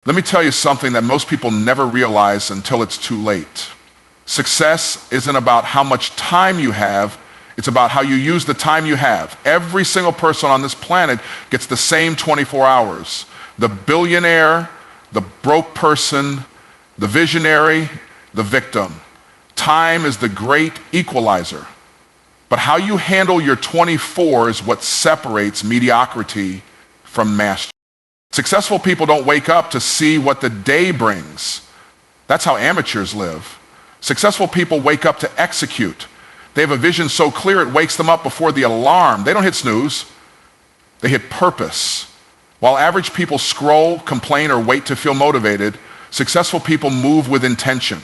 Let me tell you something that most people never realize until it's too late. Success isn't about how much time you have, it's about how you use the time you have. Every single person on this planet gets the same 24 hours. The billionaire, the broke person, the visionary, the victim. Time is the great equalizer. But how you handle your 24 is what separates mediocrity from mastery. Successful people don't wake up to see what the day brings. That's how amateurs live. Successful people wake up to execute. They have a vision so clear it wakes them up before the alarm. They don't hit snooze. They hit purpose. While average people scroll, complain, or wait to feel motivated, successful people move with intention.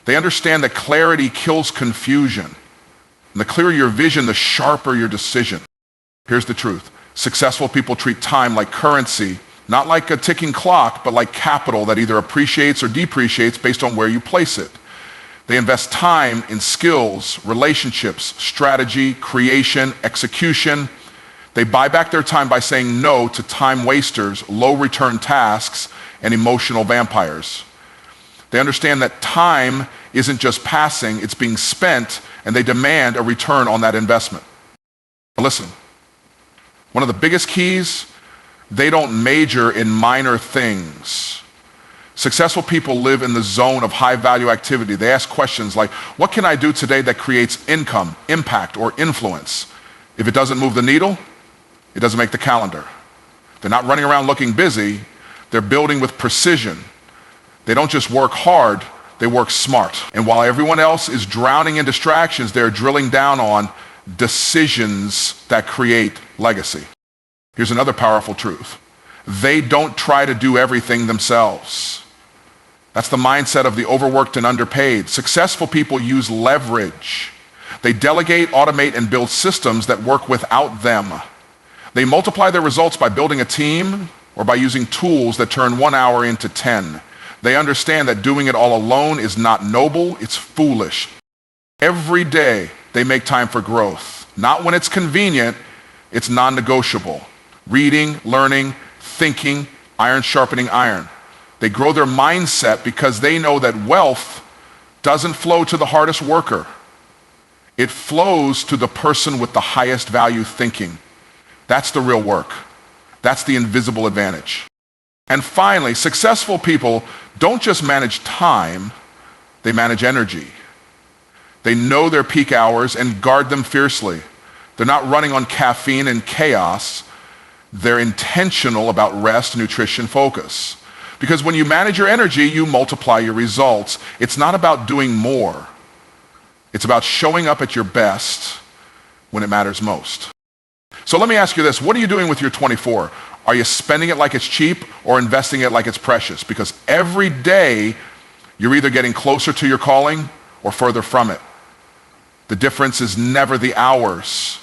They understand that clarity kills confusion. And the clearer your vision, the sharper your decision. Here's the truth. Successful people treat time like currency, not like a ticking clock, but like capital that either appreciates or depreciates based on where you place it. They invest time in skills, relationships, strategy, creation, execution. They buy back their time by saying no to time wasters, low return tasks, and emotional vampires. They understand that time isn't just passing, it's being spent, and they demand a return on that investment. Now listen, one of the biggest keys, they don't major in minor things. Successful people live in the zone of high-value activity. They ask questions like, what can I do today that creates income, impact, or influence? If it doesn't move the needle, it doesn't make the calendar. They're not running around looking busy. They're building with precision. They don't just work hard, they work smart. And while everyone else is drowning in distractions, they're drilling down on decisions that create legacy. Here's another powerful truth. They don't try to do everything themselves. That's the mindset of the overworked and underpaid. Successful people use leverage. They delegate, automate, and build systems that work without them. They multiply their results by building a team or by using tools that turn 1 hour into 10. They understand that doing it all alone is not noble, it's foolish. Every day they make time for growth. Not when it's convenient, it's non-negotiable. Reading, learning, thinking, iron sharpening iron. They grow their mindset because they know that wealth doesn't flow to the hardest worker. It flows to the person with the highest value thinking. That's the real work. That's the invisible advantage. And finally, successful people don't just manage time, they manage energy. They know their peak hours and guard them fiercely. They're not running on caffeine and chaos. They're intentional about rest, nutrition, focus. Because when you manage your energy, you multiply your results. It's not about doing more. It's about showing up at your best when it matters most. So let me ask you this, what are you doing with your 24? Are you spending it like it's cheap or investing it like it's precious? Because every day you're either getting closer to your calling or further from it. The difference is never the hours.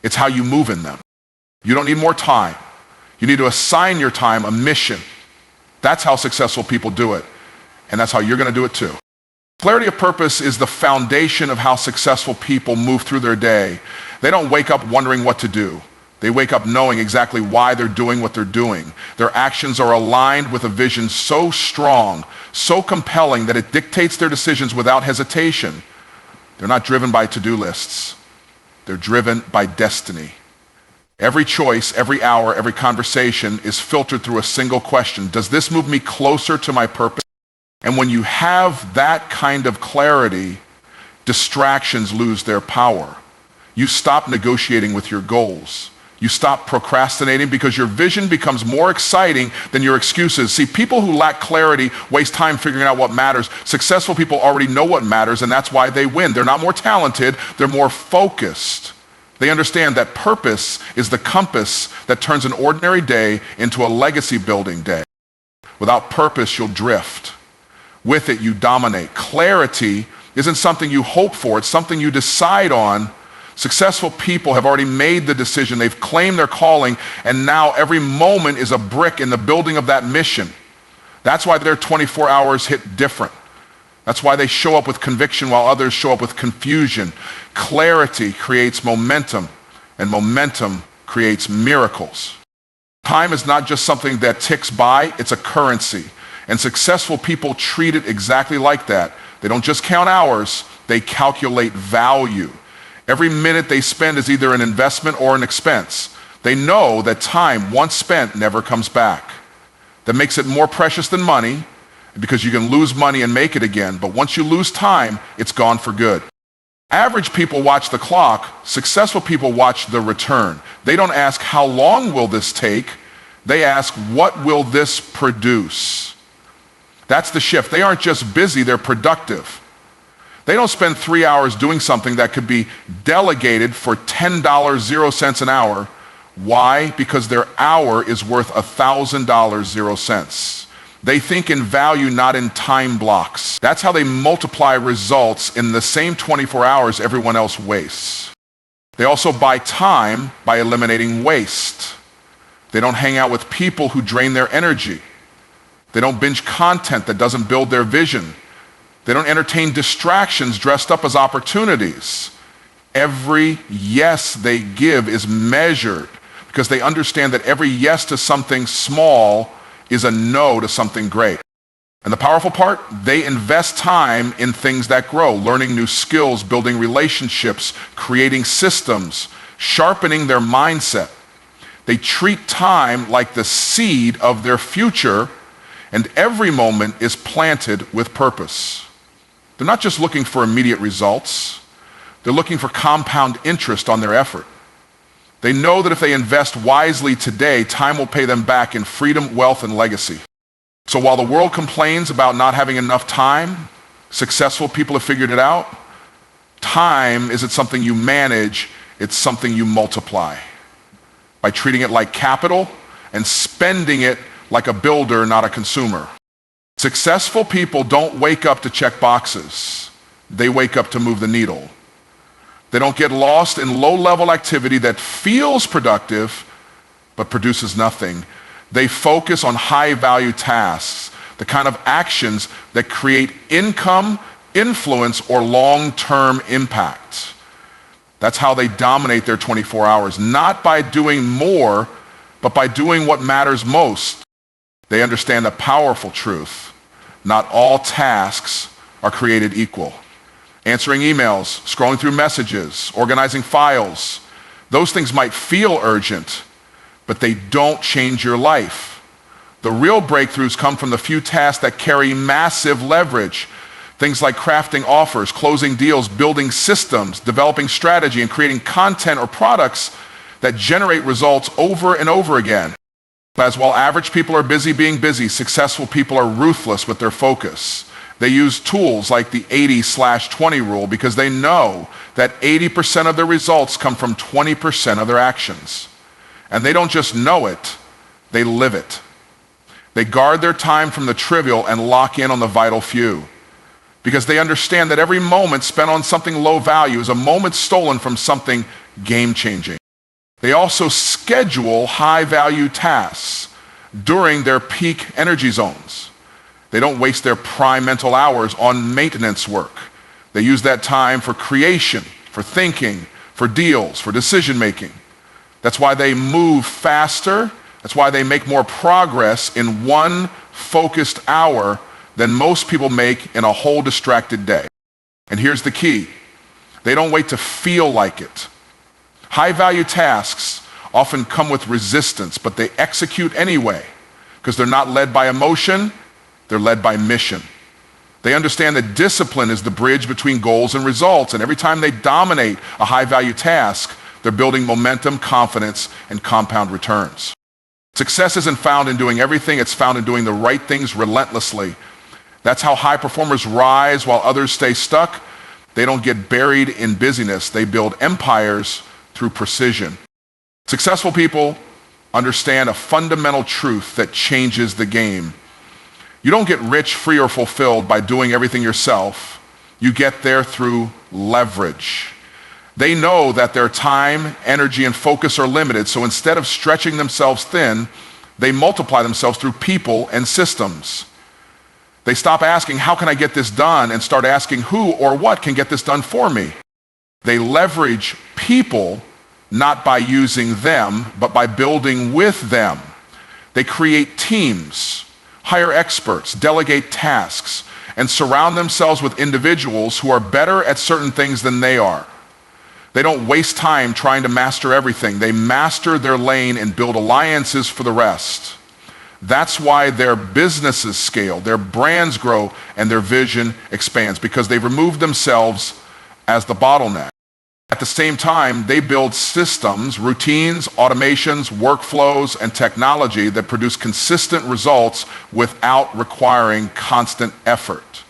It's how you move in them. You don't need more time. You need to assign your time a mission. That's how successful people do it. And that's how you're going to do it too. Clarity of purpose is the foundation of how successful people move through their day. They don't wake up wondering what to do. They wake up knowing exactly why they're doing what they're doing. Their actions are aligned with a vision so strong, so compelling that it dictates their decisions without hesitation. They're not driven by to-do lists. They're driven by destiny. Every choice, every hour, every conversation is filtered through a single question. Does this move me closer to my purpose? And when you have that kind of clarity, distractions lose their power. You stop negotiating with your goals. You stop procrastinating because your vision becomes more exciting than your excuses. See, people who lack clarity waste time figuring out what matters. Successful people already know what matters, and that's why they win. They're not more talented, they're more focused. They understand that purpose is the compass that turns an ordinary day into a legacy-building day. Without purpose, you'll drift. With it, you dominate. Clarity isn't something you hope for, it's something you decide on. Successful people have already made the decision, they've claimed their calling, and now every moment is a brick in the building of that mission. That's why their 24 hours hit different. That's why they show up with conviction while others show up with confusion. Clarity creates momentum, and momentum creates miracles. Time is not just something that ticks by, it's a currency. And successful people treat it exactly like that. They don't just count hours, they calculate value. Every minute they spend is either an investment or an expense. They know that time once spent never comes back. That makes it more precious than money, because you can lose money and make it again, but once you lose time, it's gone for good. Average people watch the clock, successful people watch the return. They don't ask, how long will this take? They ask, what will this produce? That's the shift. They aren't just busy, they're productive. They don't spend 3 hours doing something that could be delegated for $10.00 an hour. Why? Because their hour is worth $1,000.00. They think in value, not in time blocks. That's how they multiply results in the same 24 hours everyone else wastes. They also buy time by eliminating waste. They don't hang out with people who drain their energy. They don't binge content that doesn't build their vision. They don't entertain distractions dressed up as opportunities. Every yes they give is measured because they understand that every yes to something small is a no to something great. And the powerful part, they invest time in things that grow, learning new skills, building relationships, creating systems, sharpening their mindset. They treat time like the seed of their future, and every moment is planted with purpose. They're not just looking for immediate results, they're looking for compound interest on their effort. They know that if they invest wisely today, time will pay them back in freedom, wealth, and legacy. So while the world complains about not having enough time, successful people have figured it out. Time isn't something you manage, it's something you multiply by treating it like capital and spending it like a builder, not a consumer. Successful people don't wake up to check boxes. They wake up to move the needle. They don't get lost in low-level activity that feels productive but produces nothing. They focus on high-value tasks, the kind of actions that create income, influence, or long-term impact. That's how they dominate their 24 hours, not by doing more, but by doing what matters most. They understand a powerful truth. Not all tasks are created equal. Answering emails, scrolling through messages, organizing files. Those things might feel urgent, but they don't change your life. The real breakthroughs come from the few tasks that carry massive leverage. Things like crafting offers, closing deals, building systems, developing strategy, and creating content or products that generate results over and over again. As while average people are busy being busy, successful people are ruthless with their focus. They use tools like the 80/20 rule because they know that 80% of their results come from 20% of their actions. And they don't just know it, they live it. They guard their time from the trivial and lock in on the vital few because they understand that every moment spent on something low value is a moment stolen from something game-changing. They also schedule high-value tasks during their peak energy zones. They don't waste their prime mental hours on maintenance work. They use that time for creation, for thinking, for deals, for decision-making. That's why they move faster. That's why they make more progress in one focused hour than most people make in a whole distracted day. And here's the key. They don't wait to feel like it. High-value tasks often come with resistance, but they execute anyway because they're not led by emotion, they're led by mission. They understand that discipline is the bridge between goals and results, and every time they dominate a high-value task, they're building momentum, confidence, and compound returns. Success isn't found in doing everything, it's found in doing the right things relentlessly. That's how high performers rise while others stay stuck. They don't get buried in busyness, they build empires through precision. Successful people understand a fundamental truth that changes the game. You don't get rich, free, or fulfilled by doing everything yourself. You get there through leverage. They know that their time, energy, and focus are limited, so instead of stretching themselves thin, they multiply themselves through people and systems. They stop asking, how can I get this done, and start asking who or what can get this done for me. They leverage people not by using them, but by building with them. They create teams, hire experts, delegate tasks, and surround themselves with individuals who are better at certain things than they are. They don't waste time trying to master everything. They master their lane and build alliances for the rest. That's why their businesses scale, their brands grow, and their vision expands, because they've removed themselves as the bottleneck. At the same time, they build systems, routines, automations, workflows, and technology that produce consistent results without requiring constant effort.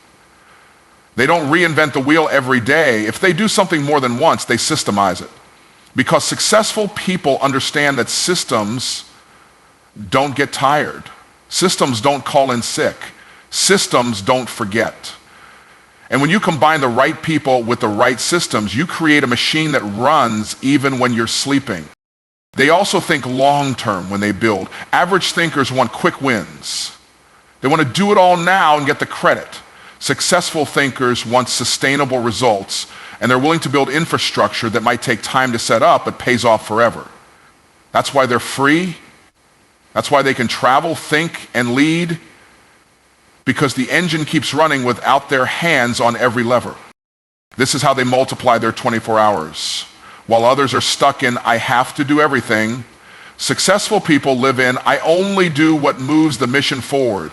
They don't reinvent the wheel every day. If they do something more than once, they systemize it. Because successful people understand that systems don't get tired. Systems don't call in sick. Systems don't forget. And when you combine the right people with the right systems, you create a machine that runs even when you're sleeping. They also think long-term when they build. Average thinkers want quick wins. They want to do it all now and get the credit. Successful thinkers want sustainable results, and they're willing to build infrastructure that might take time to set up but pays off forever. That's why they're free. That's why they can travel, think, and lead, because the engine keeps running without their hands on every lever. This is how they multiply their 24 hours. While others are stuck in, I have to do everything, successful people live in, I only do what moves the mission forward.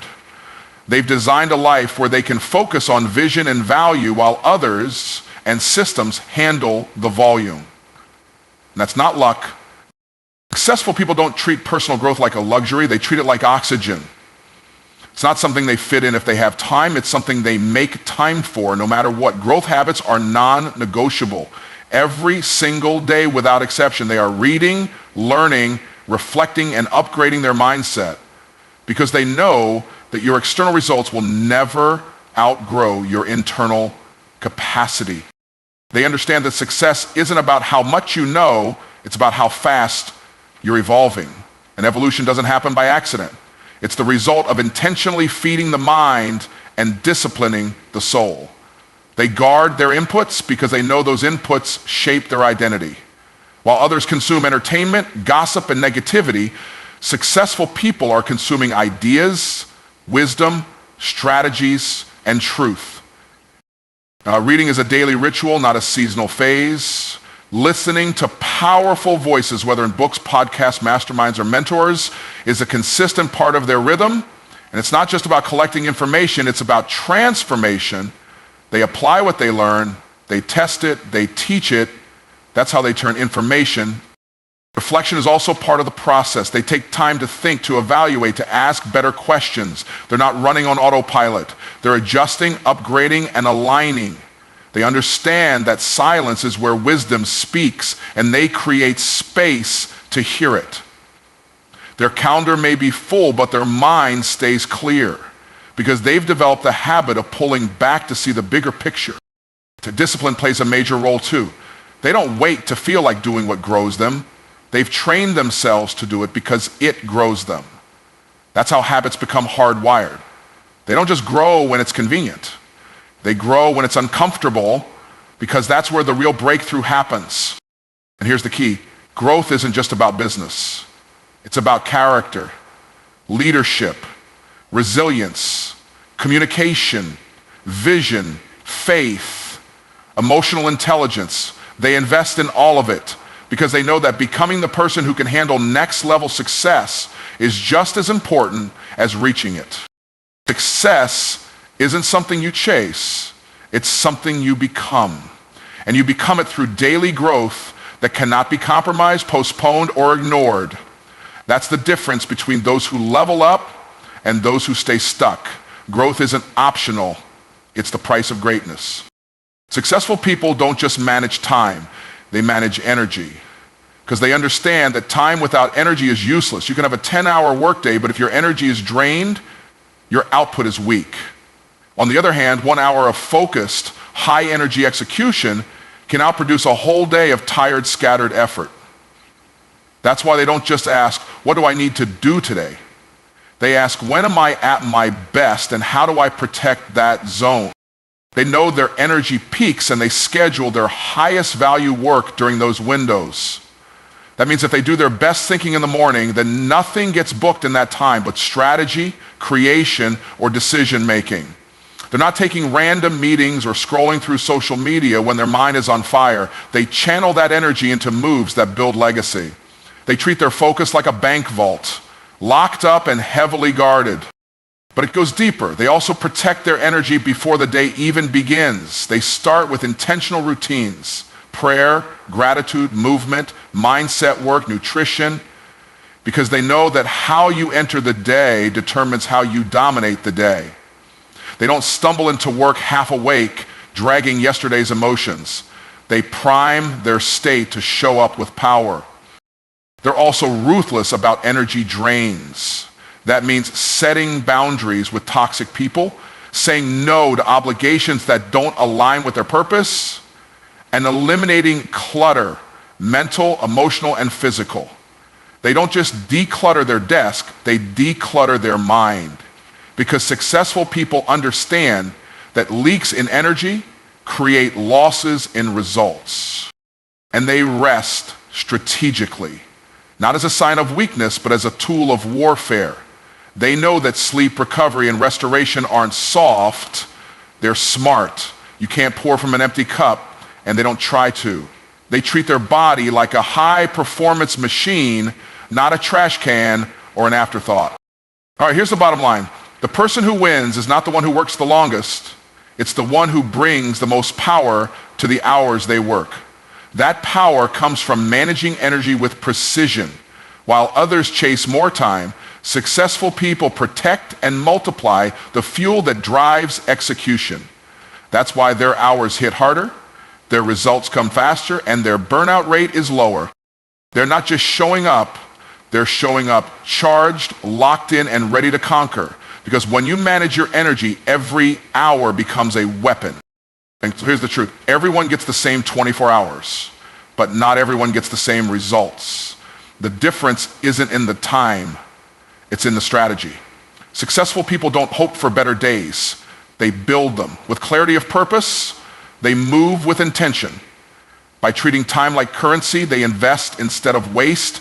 They've designed a life where they can focus on vision and value while others and systems handle the volume. And that's not luck. Successful people don't treat personal growth like a luxury. They treat it like oxygen. It's not something they fit in if they have time. It's something they make time for no matter what. Growth habits are non-negotiable. Every single day without exception, they are reading, learning, reflecting, and upgrading their mindset, because they know that your external results will never outgrow your internal capacity. They understand that success isn't about how much you know, it's about how fast you're evolving. And evolution doesn't happen by accident. It's the result of intentionally feeding the mind and disciplining the soul. They guard their inputs because they know those inputs shape their identity. While others consume entertainment, gossip, and negativity, successful people are consuming ideas, wisdom, strategies, and truth. Reading is a daily ritual, not a seasonal phase. Listening to powerful voices, whether in books, podcasts, masterminds, or mentors, is a consistent part of their rhythm. And it's not just about collecting information, it's about transformation. They apply what they learn, they test it, they teach it. That's how they turn information. Reflection is also part of the process. They take time to think, to evaluate, to ask better questions. They're not running on autopilot. They're adjusting, upgrading, and aligning. They understand that silence is where wisdom speaks, and they create space to hear it. Their calendar may be full, but their mind stays clear, because they've developed the habit of pulling back to see the bigger picture. Discipline plays a major role too. They don't wait to feel like doing what grows them. They've trained themselves to do it because it grows them. That's how habits become hardwired. They don't just grow when it's convenient. They grow when it's uncomfortable, because that's where the real breakthrough happens. And here's the key. Growth isn't just about business. It's about character, leadership, resilience, communication, vision, faith, emotional intelligence. They invest in all of it because they know that becoming the person who can handle next level success is just as important as reaching it. Success isn't something you chase, it's something you become. And you become it through daily growth that cannot be compromised, postponed, or ignored. That's the difference between those who level up and those who stay stuck. Growth isn't optional, it's the price of greatness. Successful people don't just manage time, they manage energy. Because they understand that time without energy is useless. You can have a 10-hour workday, but if your energy is drained, your output is weak. On the other hand, 1 hour of focused, high-energy execution can outproduce a whole day of tired, scattered effort. That's why they don't just ask, what do I need to do today? They ask, when am I at my best and how do I protect that zone? They know their energy peaks and they schedule their highest value work during those windows. That means if they do their best thinking in the morning, then nothing gets booked in that time but strategy, creation, or decision making. They're not taking random meetings or scrolling through social media when their mind is on fire. They channel that energy into moves that build legacy. They treat their focus like a bank vault, locked up and heavily guarded. But it goes deeper. They also protect their energy before the day even begins. They start with intentional routines: prayer, gratitude, movement, mindset work, nutrition, because they know that how you enter the day determines how you dominate the day. They don't stumble into work half awake, dragging yesterday's emotions. They prime their state to show up with power. They're also ruthless about energy drains. That means setting boundaries with toxic people, saying no to obligations that don't align with their purpose, and eliminating clutter, mental, emotional, and physical. They don't just declutter their desk, they declutter their mind. Because successful people understand that leaks in energy create losses in results. And they rest strategically, not as a sign of weakness, but as a tool of warfare. They know that sleep, recovery, and restoration aren't soft, they're smart. You can't pour from an empty cup, and they don't try to. They treat their body like a high-performance machine, not a trash can or an afterthought. All right, here's the bottom line. The person who wins is not the one who works the longest. It's the one who brings the most power to the hours they work. That power comes from managing energy with precision. While others chase more time, successful people protect and multiply the fuel that drives execution. That's why their hours hit harder, their results come faster, and their burnout rate is lower. They're not just showing up, they're showing up charged, locked in, and ready to conquer. Because when you manage your energy, every hour becomes a weapon. And so here's the truth. Everyone gets the same 24 hours, but not everyone gets the same results. The difference isn't in the time, it's in the strategy. Successful people don't hope for better days. They build them. With clarity of purpose, they move with intention. By treating time like currency, they invest instead of waste.